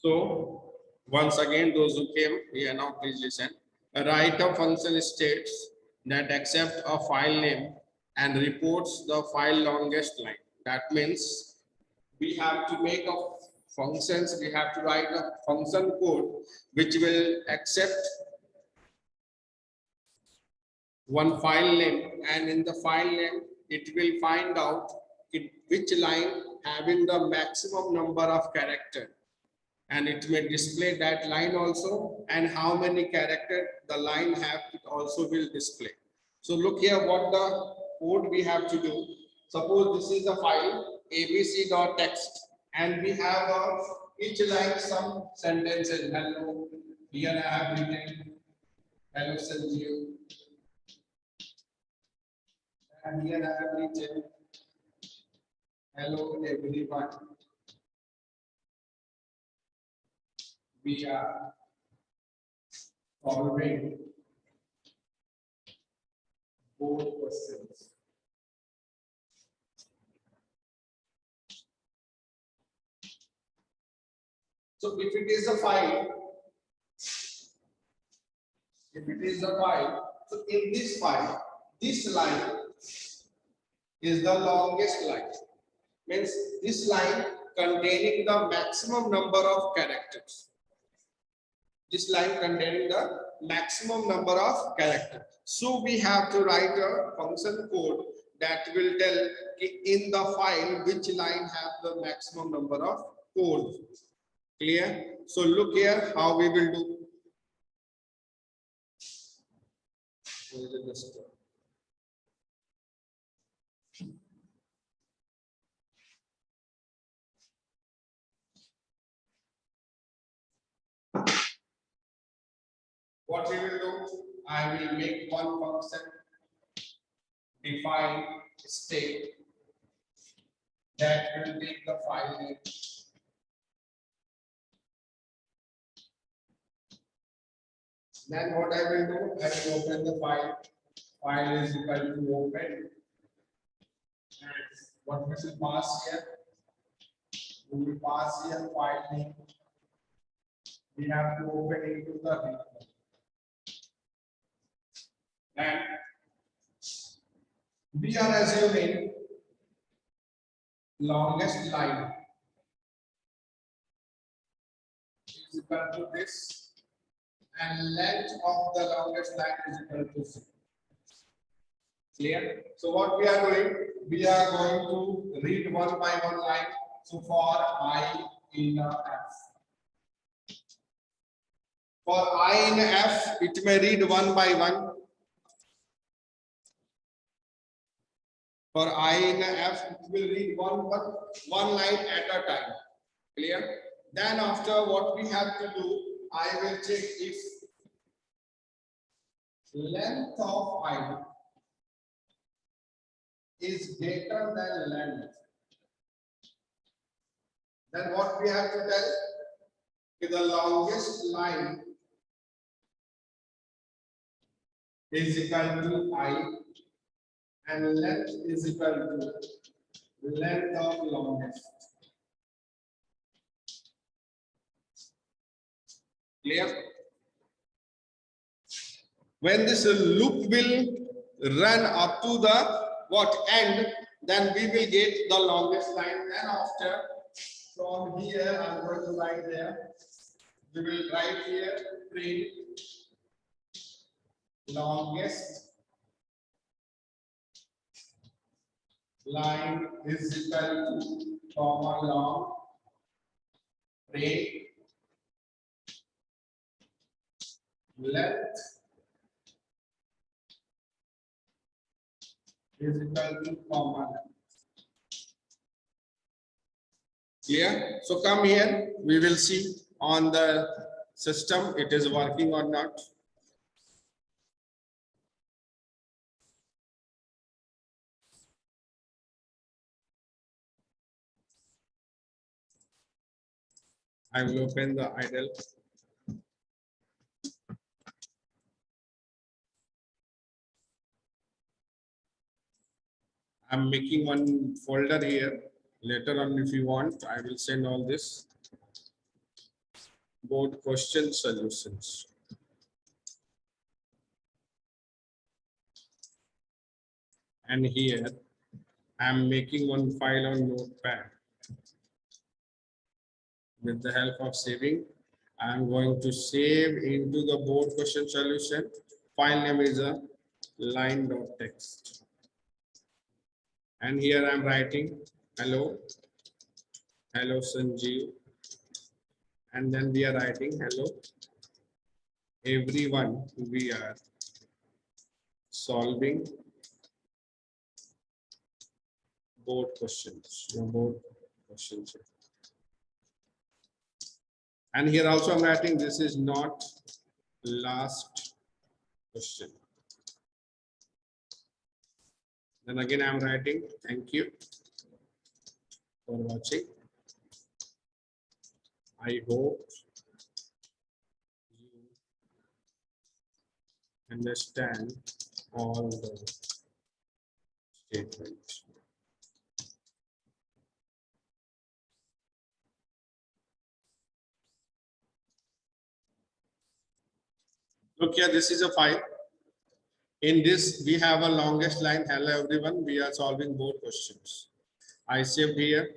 So once again, those who came here now, please listen. A write-up function states that accepts a file name and reports the file longest line. That means we have to make a functions, we have to write a function code which will accept one file name, and in the file name it will find out which line having the maximum number of character, and it may display that line also, and how many character the line have, it also will display. So look here what the code we have to do. Suppose this is a file abc.txt, and we have each line some sentences. Hello, here I have written hello Sanjeev, and here I have written hello everyone. We are solving both questions. So if it is a file, so in this file, this line is the longest line. Means this line containing the maximum number of characters. This line containing the maximum number of characters. So we have to write a function code that will tell in the file which line have the maximum number of code. Clear? So look here how we will do. What we will do, I will make one function, define state, that will take the file name. Then what I will do, I will open the file. File is equal to open. And what we should pass here? We will pass here file name. We have to open into the repo. And we are assuming longest line is equal to this, and length of the longest line is equal to 0. Clear? So what we are doing, we are going to read one by one line. So for I in F. For I in F, it may read one by one. For I in F, it will read one line at a time. Clear? Then after, what we have to do, I will check if length of I is greater than length. Then what we have to tell is the longest line is equal to I, and length is equal to length of longest. Clear? When this loop will run up to the end, then we will get the longest line. Then after, from here, I'm going to write there. We will write here print longest line is equal to comma long print length is equal to comma length. Clear? So come here, we will see on the system it is working or not. I will open the idle. I'm making one folder here. Later on, if you want, I will send all this. board question solutions. And here I'm making one file on Notepad. With the help of saving, I'm going to save into the board question solution. File name is a line.txt. And here I'm writing hello Sanjeev. And then we are writing hello everyone. We are solving board questions. Board questions. And here also I'm writing this is not last question. Then again I'm writing thank you for watching. I hope you understand all the statements. Look here, this is a file. In this, we have a longest line. Hello everyone, we are solving board questions. I saved here.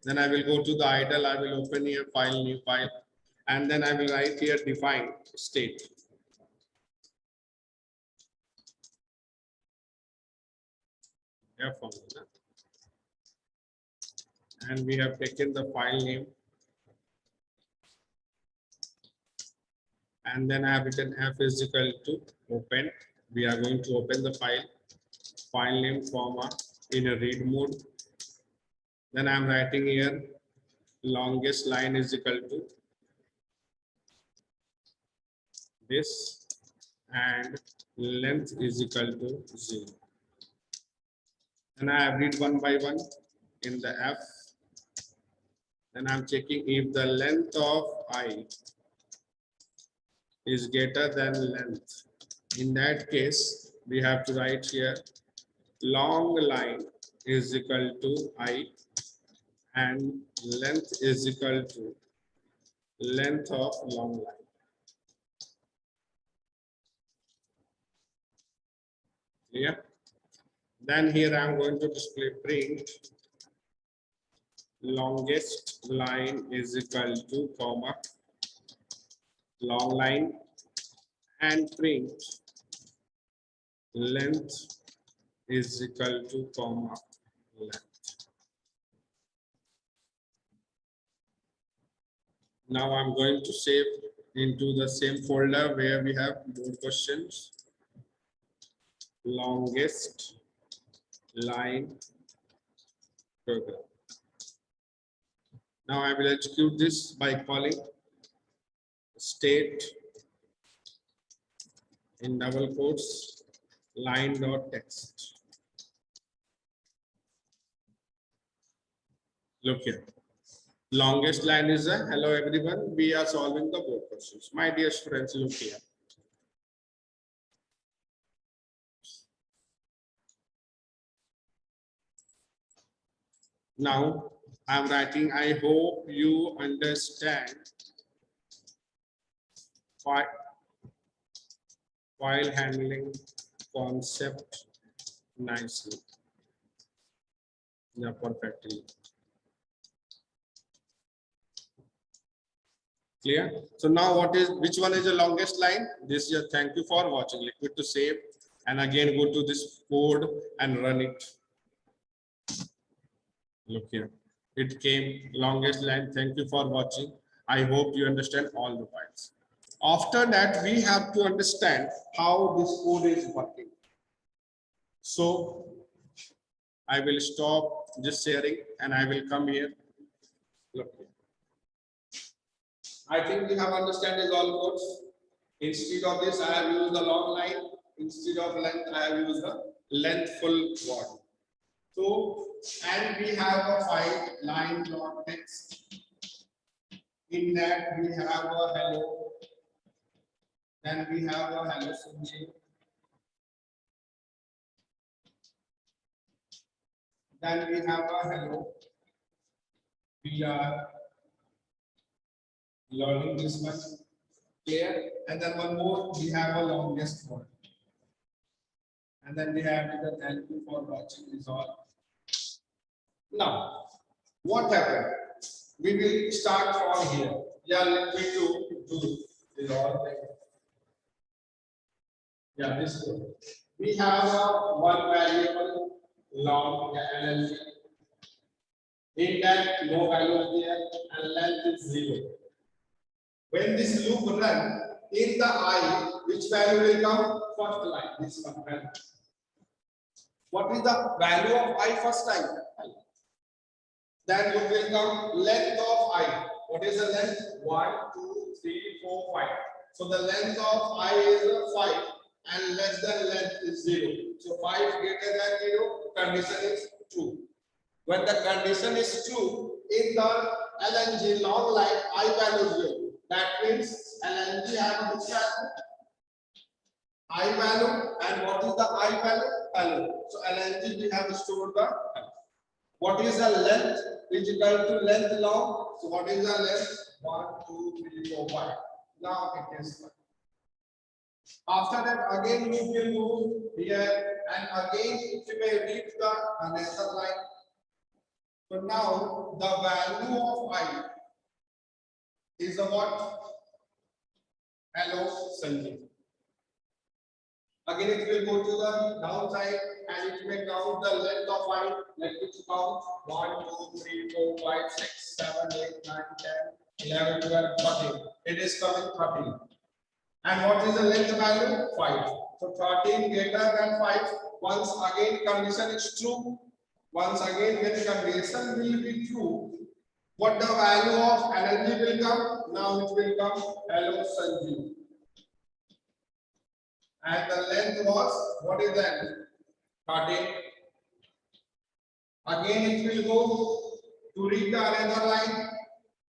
Then I will go to the idle. I will open here file, new file. And then I will write here define state. And we have taken the file name. And then I have written f is equal to open. We are going to open the file name comma in a read mode. Then I'm writing here longest line is equal to this and length is equal to 0. And I have read one by one in the F. Then I'm checking if the length of I is greater than length. In that case, we have to write here long line is equal to I and length is equal to length of long line. Clear? Then here I'm going to display print longest line is equal to comma long line and print length is equal to comma length. Now I'm going to save into the same folder where we have more questions. Longest line program. Now I will execute this by calling state in double quotes line.txt. Look here. Longest line is a hello everyone. We are solving the board questions. My dear students, look here. Now I'm writing, I hope you understand file handling concept nicely. Yeah, perfectly. Clear? So now which one is the longest line? This is thank you for watching. Liquid to save and again go to this code and run it. Look here. It came longest line. Thank you for watching. I hope you understand all the files. After that, we have to understand how this code is working. So I will stop this sharing and I will come here. Look here. I think we have understand is all codes. Instead of this, I have used the long line. Instead of length, I have used the lengthful word. So, and we have a file line.txt. In that we have a hello. Then we have a hello Sanjeev. Then we have a hello. We are learning this much. Clear? And then one more, we have a longest one. And then we have to thank you for watching this all. Now, what happened? We will start from here. Yeah, let me do this all thing. Yeah, this one. We have a one variable long LLC. In that, no value is there and length is 0. When this loop run, in the I, which value will come? First line, this one value. What is the value of I first time? Then loop will come length of I. What is the length? 1, 2, 3, 4, 5. So the length of I is 5 and less than length is 0. So 5 greater than 0, condition is true. When the condition is true, in the LNG long line, I value 0. That means LNG have which value? I value. And what is the I value? Value. So LNG we have stored the value. What is the length? Is equal to length long. So what is the length? 1, 2, 3, 4, 5. Now it is 5. After that, again we will move here, and again it may reach the another line. So now the value of I is a what? Hello, Sanjeev. Again, it will go to the downside and it may count the length of I. Let me count 1, 2, 3, 4, 5, 6, 7, 8, 9, 10, 11, 12, 13. It is coming 13. And what is the length value? 5. So 13 greater than 5. Once again, condition is true. Once again, when condition will be true, what the value of energy will come? Now it will come hello Sanjeev. And the length was, what is that? 13. Again it will go to reach the another line.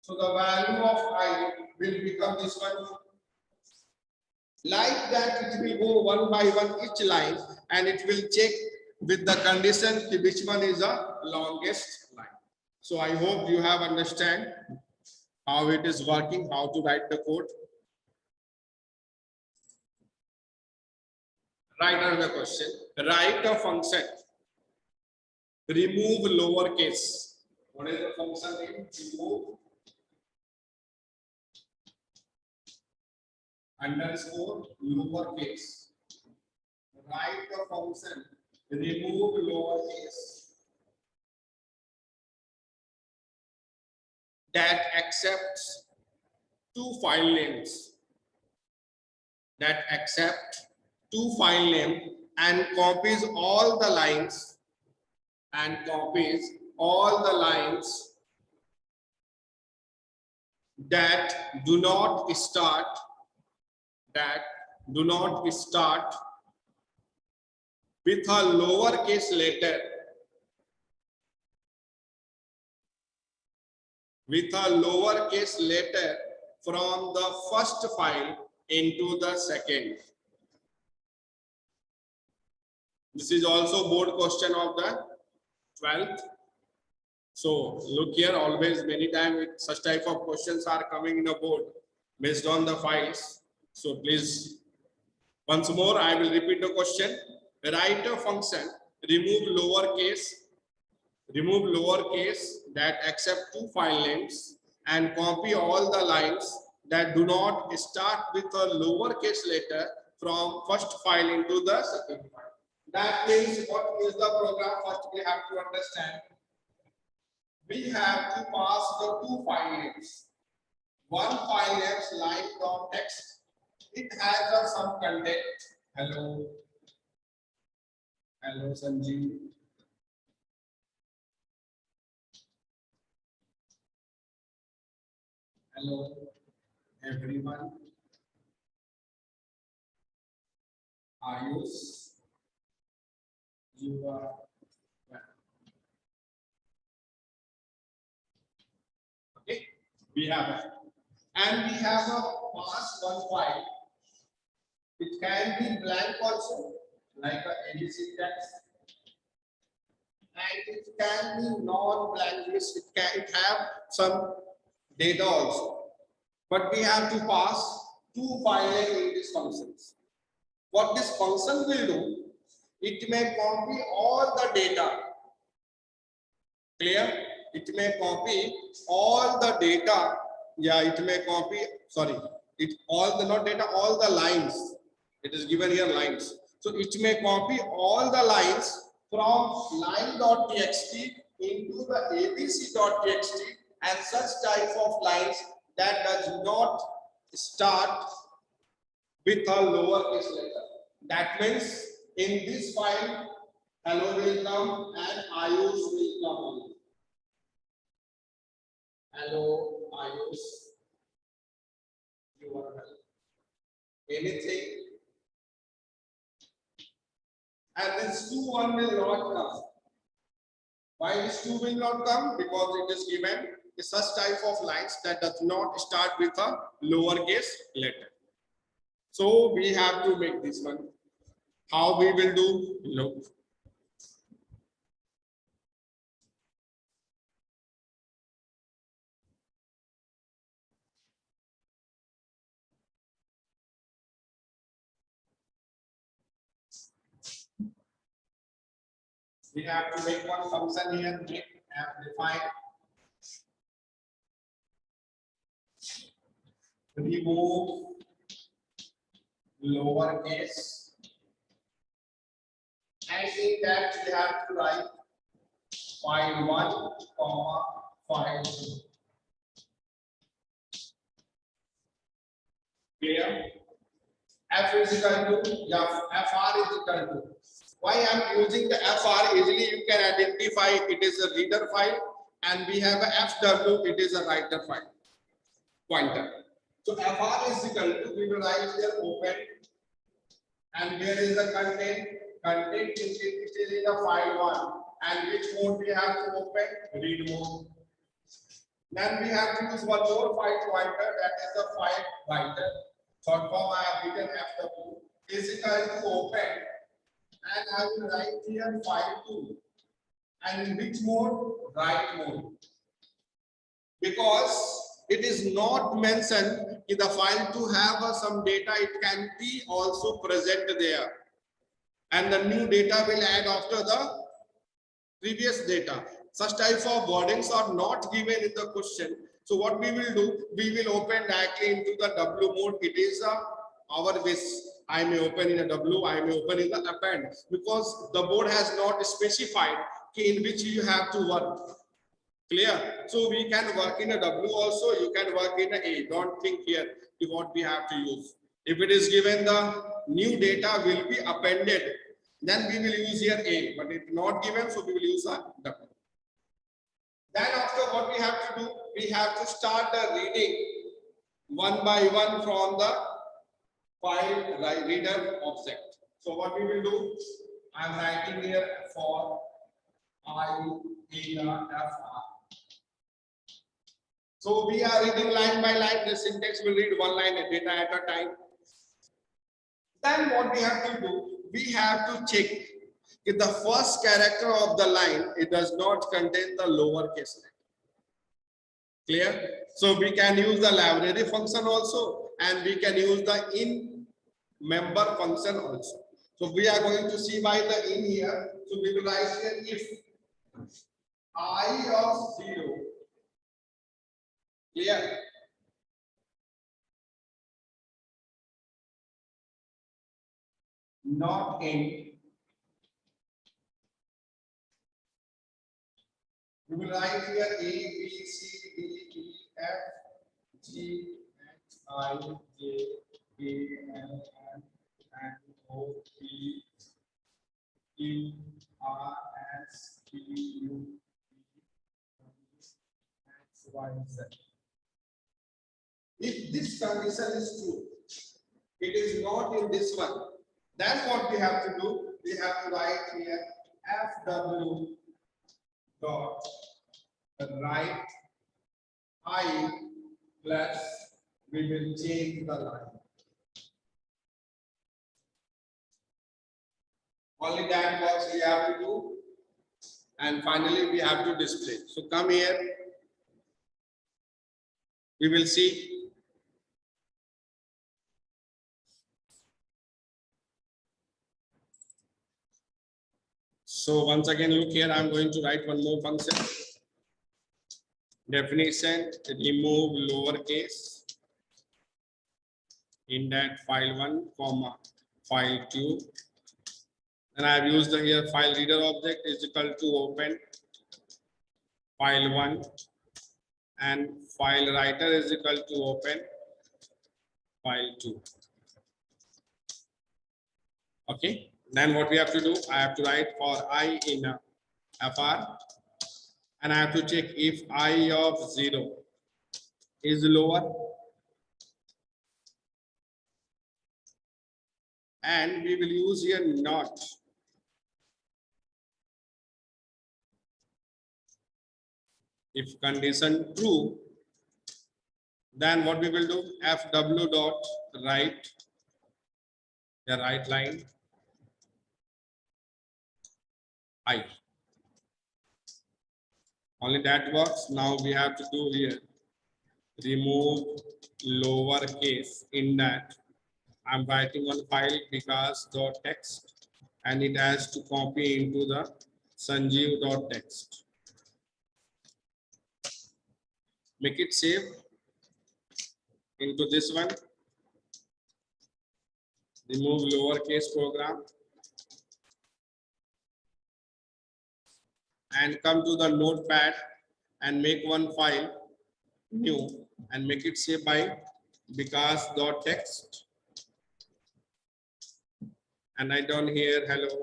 So the value of I will become this one. Like that, it will go one by one each line and it will check with the condition which one is the longest line. So I hope you have understand how it is working, how to write the code. Write another question. Write a function. Remove lowercase. What is the function name? Remove underscore lowercase. Write the function. Remove lowercase that accepts two file names. That accept two file name and copies all the lines that do not start with a lowercase letter from the first file into the second. This is also board question of the 12th. So look here, always many times such type of questions are coming in a board based on the files. So please, once more, I will repeat the question. Write a function, remove lowercase that accept two file names and copy all the lines that do not start with a lowercase letter from first file into the second file. That means what is the program? First we have to understand. We have to pass the two file names. One file name line.txt. It has some content. Hello Sanjeev. Hello everyone. Ayush, you are well. Okay, we have it. And we have a pass one file. It can be blank also, like a ABC text. And it can be non-blank list. It have some data also. but we have to pass two file name in these functions. What this function will do, it may copy all the data. Clear? It may copy all the data. Yeah, it may copy, sorry, it all the not data, all the lines. It is given here lines. So it may copy all the lines from line.txt into the abc.txt and such type of lines that does not start with a lowercase letter. That means in this file, hello will come and Ayush will come. Hello, Ayush. You are hello. Anything. And this 2-1 will not come. Why this 2 will not come? Because it is given such type of lines that does not start with a lowercase letter. So we have to make this one. How we will do? Look. We have to make one function here, make and define. Remove lowercase. And in that we have to write file 1, comma, file 2. Clear? F is equal to, yeah, FR is equal to. Why I'm using the FR? Easily you can identify it is a reader file, and we have a FW, it is a writer file. Pointer. So FR is equal to, we will write here open, and where is the content? Content it is in the file 1, and which mode we have to open? Read mode. Then we have to use one more file pointer, that is the file writer. Short form I have written FW is equal to open, and I will write here file 2. And in which mode? Write mode. Because it is not mentioned in the file to have some data, it can be also present there. And the new data will add after the previous data. Such type of wordings are not given in the question. So what we will do, we will open directly into the W mode. It is our wish. I may open in a W, I may open in the append, because the board has not specified in which you have to work. Clear? So we can work in a W also, you can work in a. Don't think here what we have to use. If it is given the new data will be appended, then we will use here A, but if not given, so we will use a W. Then after what we have to do, we have to start the reading one by one from the file reader object. So what we will do, I am writing here for I in FR. So we are reading line by line. The syntax will read one line of data at a time. Then what we have to do, we have to check if the first character of the line, it does not contain the lowercase letter. Clear? So we can use the library function also, and we can use the in member function also. So we are going to see by the in here. So we will write here if I of 0. Clear? Not in. We will write here A, B, C, D, E, F, G, H, I, J, K, L, M, N, O, P, Q, R, S, T, U, V, X, Y, Z. If this condition is true, it is not in this one. Then what we have to do? We have to write here FW dot write I plus we will change the line. Only that box we have to do, and finally we have to display. So come here. We will see So once again, look here, I'm going to write one more function. Definition, remove lowercase in that file1, comma, file2. And I've used the here file reader object is equal to open file1 and file writer is equal to open file2. Okay, then what we have to do, I have to write for I in fr, and I have to check if I of 0 is lower, and we will use here not. If condition true, then what we will do, fw dot write the right line I. Only that works. Now we have to do here, remove lowercase in that. I'm writing one file because.txt and it has to copy into the sanjeev.txt. Make it save into this one. Remove lowercase program and come to the notepad and make one file new and make it save by because.txt. And I done here hello.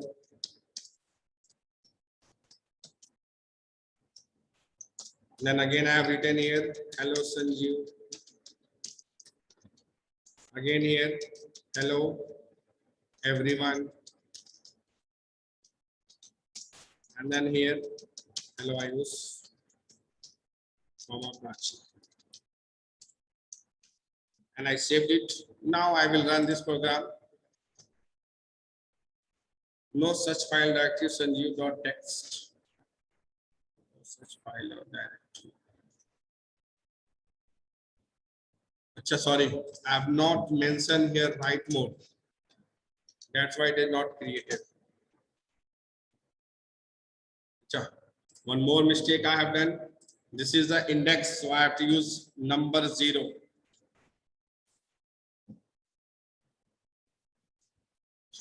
Then again I have written here hello Sanjeev. Again here hello everyone. And then here hello Ayush, comma Prachi. And I saved it. Now I will run this program. No such file directory sanjeev.txt. No such file or directory. Achha, sorry, I have not mentioned here write mode. That's why it is not created. Achha, one more mistake I have done. This is the index, so I have to use number 0.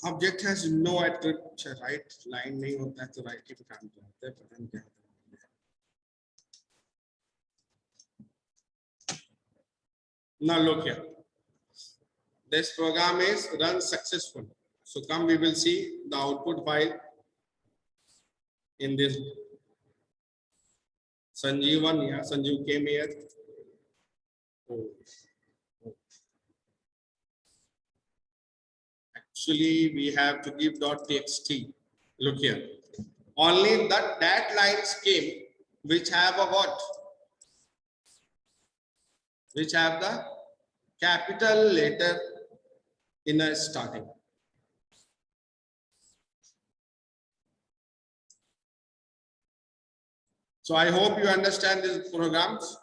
Object has no attribute, right line नहीं होता है तो right ही पे काम करते हैं, पता नहीं क्या होता है. Now look here, this program is run successful. So come we will see the output file in this Sanjeev one. Yeah, Sanjeev came here. Actually, we have to give .txt. Look here. Only that lines came which have a what? Which have the capital letter in a starting. So I hope you understand these programs.